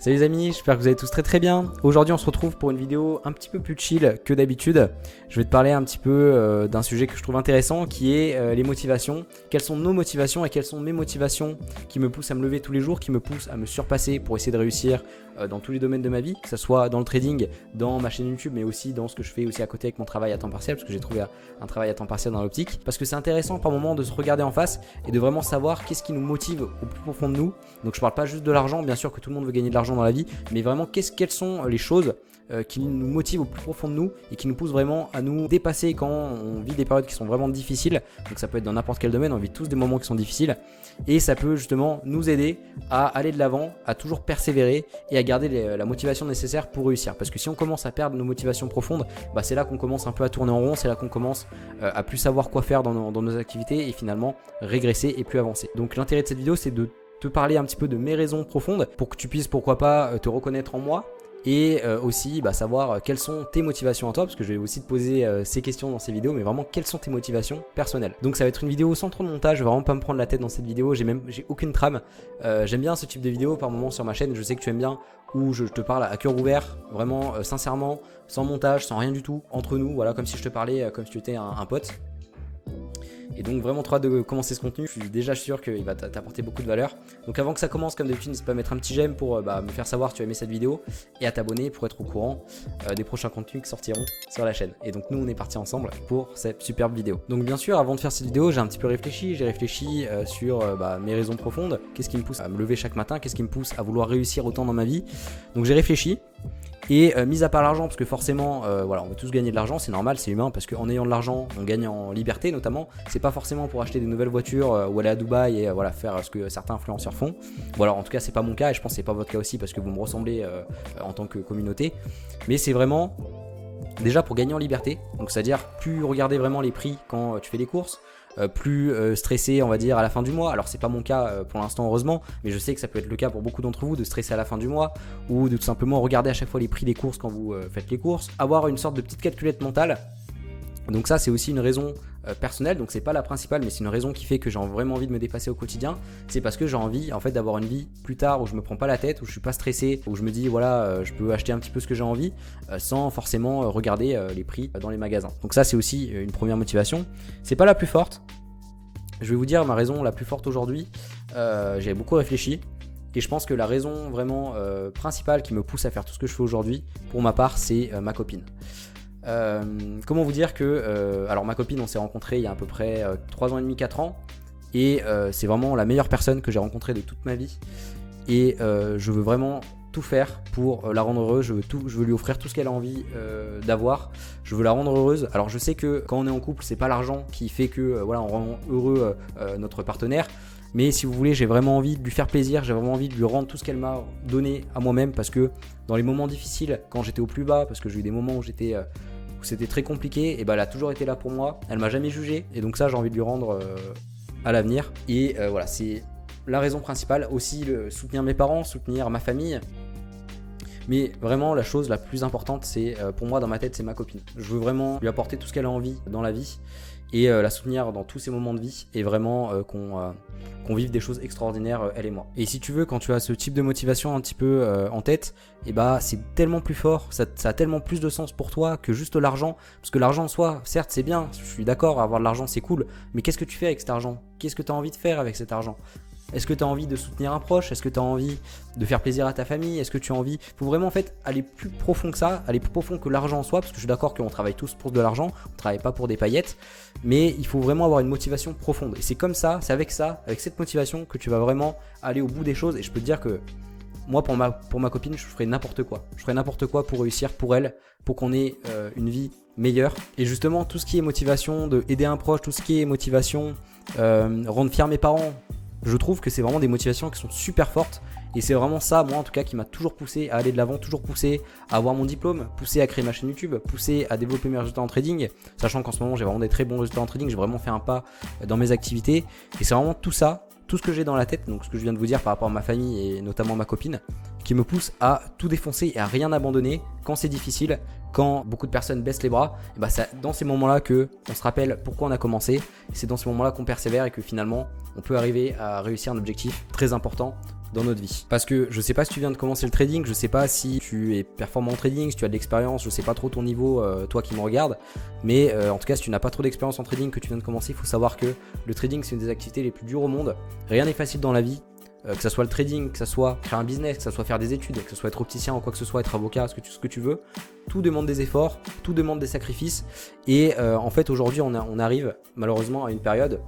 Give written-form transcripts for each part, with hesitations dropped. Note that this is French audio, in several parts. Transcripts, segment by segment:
Salut les amis, j'espère que vous allez tous très bien. Aujourd'hui on se retrouve pour une vidéo un petit peu plus chill que d'habitude. Je vais te parler un petit peu d'un sujet que je trouve intéressant qui est les motivations. Quelles sont nos motivations et quelles sont mes motivations qui me poussent à me lever tous les jours, qui me poussent à me surpasser pour essayer de réussir dans tous les domaines de ma vie, que ce soit dans le trading, dans ma chaîne YouTube, mais aussi dans ce que je fais aussi à côté avec mon travail à temps partiel, parce que j'ai trouvé un travail à temps partiel dans l'optique. Parce que c'est intéressant par moment de se regarder en face et de vraiment savoir qu'est-ce qui nous motive au plus profond de nous. Donc je parle pas juste de l'argent, bien sûr que tout le monde veut gagner de l'argent dans la vie, mais vraiment quelles sont les choses qui nous motivent au plus profond de nous et qui nous poussent vraiment à nous dépasser quand on vit des périodes qui sont vraiment difficiles. Donc ça peut être dans n'importe quel domaine, on vit tous des moments qui sont difficiles et ça peut justement nous aider à aller de l'avant, à toujours persévérer et à garder la motivation nécessaire pour réussir. Parce que si on commence à perdre nos motivations profondes, c'est là qu'on commence un peu à tourner en rond, c'est là qu'on commence à plus savoir quoi faire dans nos activités et finalement régresser et plus avancer. Donc l'intérêt de cette vidéo, c'est de te parler un petit peu de mes raisons profondes pour que tu puisses pourquoi pas te reconnaître en moi et aussi savoir quelles sont tes motivations à toi, parce que je vais aussi te poser ces questions dans ces vidéos, mais vraiment quelles sont tes motivations personnelles. Donc ça va être une vidéo sans trop de montage, je vais vraiment pas me prendre la tête dans cette vidéo, j'ai aucune trame. J'aime bien ce type de vidéo par moment sur ma chaîne, je sais que tu aimes bien, où je te parle à cœur ouvert, vraiment sincèrement, sans montage, sans rien du tout, entre nous, voilà, comme si je te parlais, comme si tu étais un pote. Et donc vraiment trop hâte de commencer ce contenu, je suis déjà sûr qu'il va t'apporter beaucoup de valeur. Donc avant que ça commence, comme d'habitude, n'hésite pas à mettre un petit j'aime pour me faire savoir si tu as aimé cette vidéo et à t'abonner pour être au courant des prochains contenus qui sortiront sur la chaîne. Et donc nous on est partis ensemble pour cette superbe vidéo. Donc bien sûr, avant de faire cette vidéo, j'ai un petit peu réfléchi, sur mes raisons profondes, qu'est-ce qui me pousse à me lever chaque matin, qu'est-ce qui me pousse à vouloir réussir autant dans ma vie. Donc j'ai réfléchi. Et mis à part l'argent, parce que forcément, on veut tous gagner de l'argent, c'est normal, c'est humain, parce qu'en ayant de l'argent, on gagne en liberté notamment. C'est pas forcément pour acheter des nouvelles voitures ou aller à Dubaï et faire ce que certains influenceurs font. Bon alors en tout cas c'est pas mon cas et je pense que c'est pas votre cas aussi parce que vous me ressemblez en tant que communauté. Mais c'est vraiment déjà pour gagner en liberté, donc c'est-à-dire plus regarder vraiment les prix quand tu fais des courses. Plus stressé on va dire à la fin du mois. Alors c'est pas mon cas pour l'instant heureusement, mais je sais que ça peut être le cas pour beaucoup d'entre vous de stresser à la fin du mois ou de tout simplement regarder à chaque fois les prix des courses quand vous faites les courses, avoir une sorte de petite calculette mentale. Donc ça c'est aussi une raison personnelle, donc c'est pas la principale mais c'est une raison qui fait que j'ai vraiment envie de me dépasser au quotidien. C'est parce que j'ai envie en fait d'avoir une vie plus tard où je me prends pas la tête, où je suis pas stressé, où je me dis voilà je peux acheter un petit peu ce que j'ai envie sans forcément regarder les prix dans les magasins. Donc ça c'est aussi une première motivation. C'est pas la plus forte, je vais vous dire ma raison la plus forte aujourd'hui. J'ai beaucoup réfléchi et je pense que la raison vraiment principale qui me pousse à faire tout ce que je fais aujourd'hui pour ma part c'est ma copine. Comment vous dire que alors ma copine on s'est rencontrés il y a à peu près 3 ans et demi, 4 ans et c'est vraiment la meilleure personne que j'ai rencontrée de toute ma vie et je veux vraiment tout faire pour la rendre heureuse, je veux lui offrir tout ce qu'elle a envie d'avoir, je veux la rendre heureuse. Alors je sais que quand on est en couple c'est pas l'argent qui fait que on rend heureux notre partenaire, mais si vous voulez j'ai vraiment envie de lui faire plaisir, j'ai vraiment envie de lui rendre tout ce qu'elle m'a donné à moi-même, parce que dans les moments difficiles, quand j'étais au plus bas, parce que j'ai eu des moments où c'était très compliqué, et elle a toujours été là pour moi, elle m'a jamais jugé, et donc ça j'ai envie de lui rendre à l'avenir. Et voilà, c'est la raison principale. Aussi soutenir mes parents, soutenir ma famille. Mais vraiment la chose la plus importante c'est pour moi dans ma tête c'est ma copine. Je veux vraiment lui apporter tout ce qu'elle a envie dans la vie et la soutenir dans tous ses moments de vie et vraiment qu'on vive des choses extraordinaires elle et moi. Et si tu veux, quand tu as ce type de motivation un petit peu en tête, c'est tellement plus fort, ça a tellement plus de sens pour toi que juste l'argent. Parce que l'argent en soi, certes c'est bien, je suis d'accord, avoir de l'argent c'est cool, mais qu'est-ce que tu fais avec cet argent? Qu'est-ce que tu as envie de faire avec cet argent? Est-ce que tu as envie de soutenir un proche? Est-ce que tu as envie de faire plaisir à ta famille? Est-ce que tu as envie... Il faut vraiment en fait aller plus profond que ça, aller plus profond que l'argent en soi, parce que je suis d'accord qu'on travaille tous pour de l'argent, on ne travaille pas pour des paillettes, mais il faut vraiment avoir une motivation profonde. Et c'est comme ça, c'est avec ça, avec cette motivation que tu vas vraiment aller au bout des choses. Et je peux te dire que moi pour ma copine, je ferai n'importe quoi. Je ferai n'importe quoi pour réussir pour elle, pour qu'on ait une vie meilleure. Et justement tout ce qui est motivation de aider un proche, tout ce qui est motivation rendre fier mes parents, je trouve que c'est vraiment des motivations qui sont super fortes et c'est vraiment ça, moi en tout cas, qui m'a toujours poussé à aller de l'avant, toujours poussé à avoir mon diplôme, poussé à créer ma chaîne YouTube, poussé à développer mes résultats en trading, sachant qu'en ce moment j'ai vraiment des très bons résultats en trading, j'ai vraiment fait un pas dans mes activités et c'est vraiment tout ça, tout ce que j'ai dans la tête, donc ce que je viens de vous dire par rapport à ma famille et notamment ma copine, qui me pousse à tout défoncer et à rien abandonner quand c'est difficile, quand beaucoup de personnes baissent les bras. Et c'est dans ces moments-là que on se rappelle pourquoi on a commencé, c'est dans ces moments-là qu'on persévère et que finalement on peut arriver à réussir un objectif très important dans notre vie. Parce que je sais pas si tu viens de commencer le trading, je sais pas si tu es performant en trading, si tu as de l'expérience, je sais pas trop ton niveau, toi qui me regardes, mais en tout cas si tu n'as pas trop d'expérience en trading, que tu viens de commencer, il faut savoir que le trading c'est une des activités les plus dures au monde. Rien n'est facile dans la vie. Que ça soit le trading, que ça soit créer un business, que ça soit faire des études, que ça soit être opticien ou quoi que ce soit, être avocat, ce que tu veux, tout demande des efforts, tout demande des sacrifices. Et en fait aujourd'hui on arrive malheureusement à une période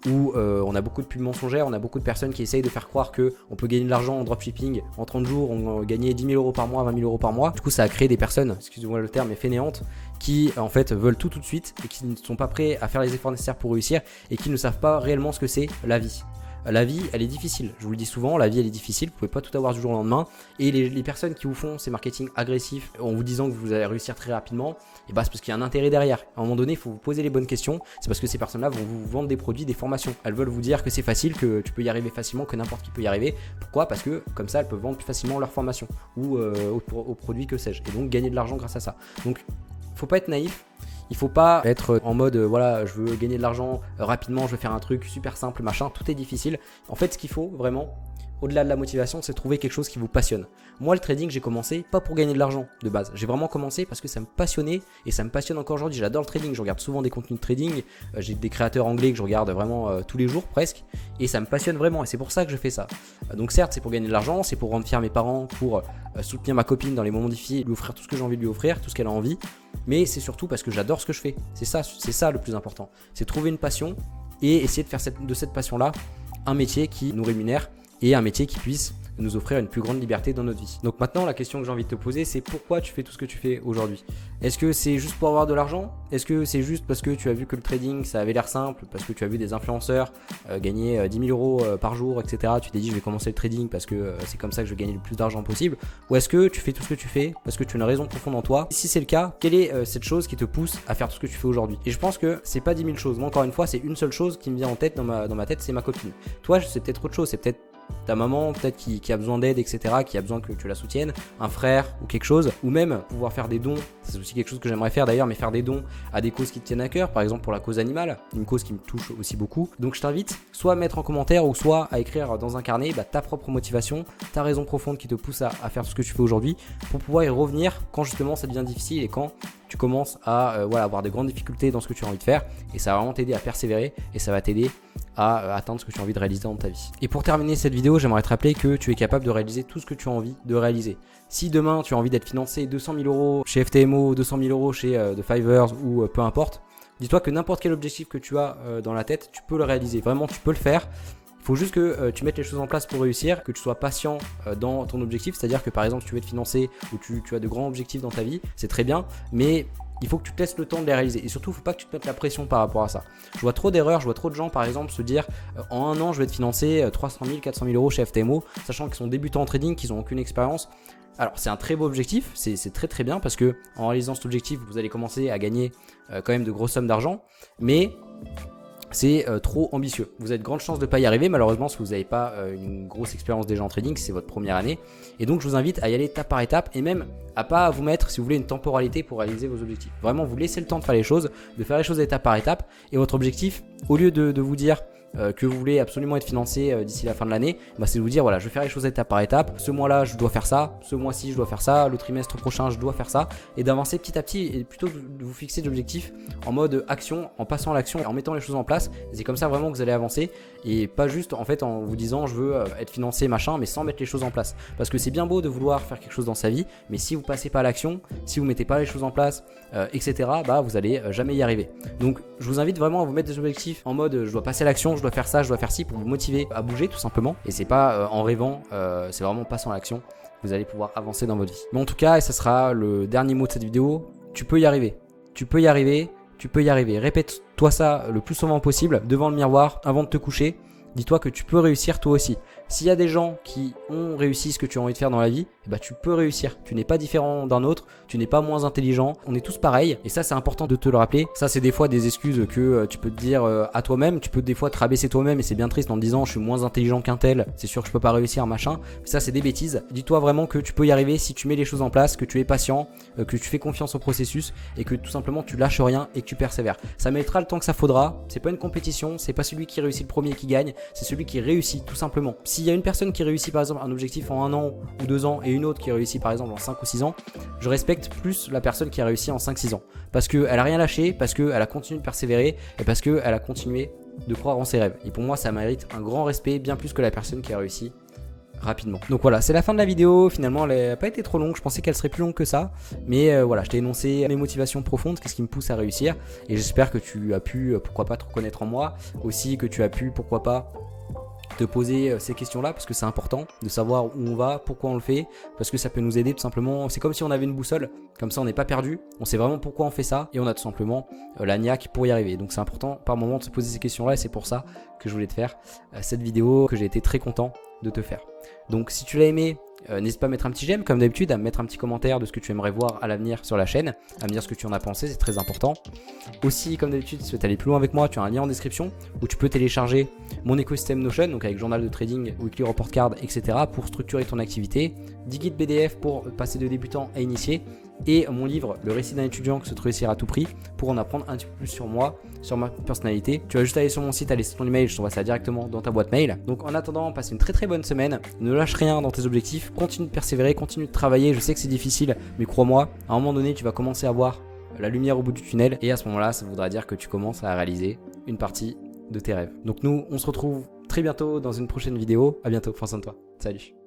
où on a beaucoup de pubs mensongères, on a beaucoup de personnes qui essayent de faire croire qu'on peut gagner de l'argent en dropshipping. En 30 jours, on gagnait 10 000 euros par mois, 20 000 euros par mois. Du coup, ça a créé des personnes, excusez-moi le terme, mais fainéantes, qui en fait veulent tout de suite et qui ne sont pas prêts à faire les efforts nécessaires pour réussir et qui ne savent pas réellement ce que c'est la vie. La vie, elle est difficile. Je vous le dis souvent, la vie, elle est difficile. Vous pouvez pas tout avoir du jour au lendemain. Et les personnes qui vous font ces marketing agressifs en vous disant que vous allez réussir très rapidement, et bah c'est parce qu'il y a un intérêt derrière. À un moment donné, il faut vous poser les bonnes questions. C'est parce que ces personnes-là vont vous vendre des produits, des formations. Elles veulent vous dire que c'est facile, que tu peux y arriver facilement, que n'importe qui peut y arriver. Pourquoi ? Parce que comme ça, elles peuvent vendre plus facilement leurs formations ou aux produits que sais-je. Et donc gagner de l'argent grâce à ça. Donc, faut pas être naïf. Il faut pas être en mode voilà, je veux gagner de l'argent rapidement, je veux faire un truc super simple, machin, tout est difficile. En fait, ce qu'il faut vraiment, au-delà de la motivation, c'est trouver quelque chose qui vous passionne. Moi, le trading, j'ai commencé pas pour gagner de l'argent de base. J'ai vraiment commencé parce que ça me passionnait et ça me passionne encore aujourd'hui. J'adore le trading, je regarde souvent des contenus de trading. J'ai des créateurs anglais que je regarde vraiment tous les jours presque et ça me passionne vraiment et c'est pour ça que je fais ça. Donc certes, c'est pour gagner de l'argent, c'est pour rendre fier mes parents, pour soutenir ma copine dans les moments difficiles, lui offrir tout ce que j'ai envie de lui offrir, tout ce qu'elle a envie. Mais c'est surtout parce que j'adore ce que je fais. C'est ça le plus important. C'est trouver une passion et essayer de faire de cette passion-là un métier qui nous rémunère et un métier qui puisse nous offrir une plus grande liberté dans notre vie. Donc maintenant, la question que j'ai envie de te poser, c'est pourquoi tu fais tout ce que tu fais aujourd'hui ? Est-ce que c'est juste pour avoir de l'argent ? Est-ce que c'est juste parce que tu as vu que le trading, ça avait l'air simple, parce que tu as vu des influenceurs gagner 10 000 euros par jour, etc. Tu t'es dit, je vais commencer le trading parce que c'est comme ça que je vais gagner le plus d'argent possible. Ou est-ce que tu fais tout ce que tu fais parce que tu as une raison profonde en toi ? Si c'est le cas, quelle est cette chose qui te pousse à faire tout ce que tu fais aujourd'hui ? Et je pense que c'est pas 10 000 choses. Moi, encore une fois, c'est une seule chose qui me vient en tête dans ma tête, c'est ma copine. Toi, c'est peut-être autre chose, c'est peut-être ta maman peut-être qui a besoin d'aide, etc., qui a besoin que tu la soutiennes, un frère ou quelque chose, ou même pouvoir faire des dons, c'est aussi quelque chose que j'aimerais faire d'ailleurs, mais faire des dons à des causes qui te tiennent à cœur, par exemple pour la cause animale, une cause qui me touche aussi beaucoup. Donc je t'invite soit à mettre en commentaire ou soit à écrire dans un carnet ta propre motivation, ta raison profonde qui te pousse à faire ce que tu fais aujourd'hui, pour pouvoir y revenir quand justement ça devient difficile et quand tu commences à avoir de grandes difficultés dans ce que tu as envie de faire, et ça va vraiment t'aider à persévérer et ça va t'aider à atteindre ce que tu as envie de réaliser dans ta vie. Et pour terminer cette vidéo, j'aimerais te rappeler que tu es capable de réaliser tout ce que tu as envie de réaliser. Si demain tu as envie d'être financé 200 000 euros chez FTMO, 200 000 euros chez The Fiverr ou peu importe, dis-toi que n'importe quel objectif que tu as dans la tête, tu peux le réaliser. Vraiment, tu peux le faire. Il faut juste que tu mettes les choses en place pour réussir, que tu sois patient dans ton objectif. C'est-à-dire que par exemple, si tu veux être financé ou tu as de grands objectifs dans ta vie, c'est très bien, mais il faut que tu te laisses le temps de les réaliser. Et surtout, il ne faut pas que tu te mettes la pression par rapport à ça. Je vois trop d'erreurs, je vois trop de gens par exemple se dire en un an, je vais être financé 300 000, 400 000 euros chez FTMO, sachant qu'ils sont débutants en trading, qu'ils n'ont aucune expérience. Alors c'est un très beau objectif, c'est très très bien parce que en réalisant cet objectif, vous allez commencer à gagner quand même de grosses sommes d'argent, mais c'est trop ambitieux. Vous avez de grandes chances de ne pas y arriver, malheureusement, si vous n'avez pas une grosse expérience déjà en trading, c'est votre première année. Et donc, je vous invite à y aller étape par étape et même à pas vous mettre, si vous voulez, une temporalité pour réaliser vos objectifs. Vraiment, vous laissez le temps de faire les choses, de faire les choses étape par étape. Et votre objectif, au lieu de vous dire que vous voulez absolument être financé d'ici la fin de l'année, c'est de vous dire voilà, je vais faire les choses étape par étape. Ce mois-là, je dois faire ça. Ce mois-ci, je dois faire ça. Le trimestre prochain, je dois faire ça. Et d'avancer petit à petit et plutôt de vous fixer des objectifs en mode action, en passant à l'action et en mettant les choses en place. Et c'est comme ça vraiment que vous allez avancer et pas juste en fait en vous disant je veux être financé machin, mais sans mettre les choses en place. Parce que c'est bien beau de vouloir faire quelque chose dans sa vie, mais si vous passez pas à l'action, si vous mettez pas les choses en place, etc., vous allez jamais y arriver. Donc je vous invite vraiment à vous mettre des objectifs en mode je dois passer à l'action, je dois faire ça, je dois faire ci pour vous motiver à bouger tout simplement. Et c'est pas en rêvant, c'est vraiment en passant à l'action, vous allez pouvoir avancer dans votre vie. Mais en tout cas, et ça sera le dernier mot de cette vidéo, tu peux y arriver. Tu peux y arriver, tu peux y arriver. Répète-toi ça le plus souvent possible devant le miroir avant de te coucher. Dis-toi que tu peux réussir toi aussi. S'il y a des gens qui ont réussi ce que tu as envie de faire dans la vie, tu peux réussir. Tu n'es pas différent d'un autre, tu n'es pas moins intelligent, on est tous pareils. Et ça, c'est important de te le rappeler. Ça, c'est des fois des excuses que tu peux te dire à toi-même. Tu peux des fois te rabaisser toi-même et c'est bien triste en te disant je suis moins intelligent qu'un tel, c'est sûr que je peux pas réussir, machin. Mais ça, c'est des bêtises. Dis-toi vraiment que tu peux y arriver si tu mets les choses en place, que tu es patient, que tu fais confiance au processus et que tout simplement tu lâches rien et que tu persévères. Ça mettra le temps que ça faudra. C'est pas une compétition, c'est pas celui qui réussit le premier qui gagne, c'est celui qui réussit tout simplement. s'il y a une personne qui réussit par exemple un objectif en 1 an ou 2 ans et une autre qui réussit par exemple en 5 ou 6 ans, je respecte plus la personne qui a réussi en 5-6 ans. Parce qu'elle a rien lâché, parce qu'elle a continué de persévérer et parce qu'elle a continué de croire en ses rêves. Et pour moi, ça mérite un grand respect, bien plus que la personne qui a réussi rapidement. Donc voilà, c'est la fin de la vidéo. Finalement, elle n'a pas été trop longue. Je pensais qu'elle serait plus longue que ça. Mais voilà, je t'ai énoncé mes motivations profondes, qu'est-ce qui me pousse à réussir. Et j'espère que tu as pu, pourquoi pas, te reconnaître en moi. Aussi que tu as pu, pourquoi pas, te poser ces questions-là, parce que c'est important de savoir où on va, pourquoi on le fait, parce que ça peut nous aider tout simplement. C'est comme si on avait une boussole, comme ça on n'est pas perdu, on sait vraiment pourquoi on fait ça et on a tout simplement la niaque pour y arriver. Donc c'est important par moment de se poser ces questions-là et c'est pour ça que je voulais te faire cette vidéo que j'ai été très content de te faire. Donc si tu l'as aimé, n'hésite pas à mettre un petit j'aime comme d'habitude, à me mettre un petit commentaire de ce que tu aimerais voir à l'avenir sur la chaîne, à me dire ce que tu en as pensé, c'est très important. Aussi comme d'habitude, si tu veux aller plus loin avec moi, tu as un lien en description où tu peux télécharger mon écosystème Notion, donc avec journal de trading, weekly report card, etc. pour structurer ton activité, 10 guides PDF pour passer de débutant à initié, et mon livre Le récit d'un étudiant que se réussir à tout prix pour en apprendre un petit peu plus sur moi, sur ma personnalité. Tu vas juste aller sur mon site, aller laisser ton email, je t'envoie ça directement dans ta boîte mail. Donc en attendant, passe une très très bonne semaine, ne lâche rien dans tes objectifs, continue de persévérer, continue de travailler, je sais que c'est difficile, mais crois-moi, à un moment donné tu vas commencer à voir la lumière au bout du tunnel et à ce moment-là ça voudra dire que tu commences à réaliser une partie de tes rêves. Donc nous on se retrouve très bientôt dans une prochaine vidéo, à bientôt, prends soin de toi, salut.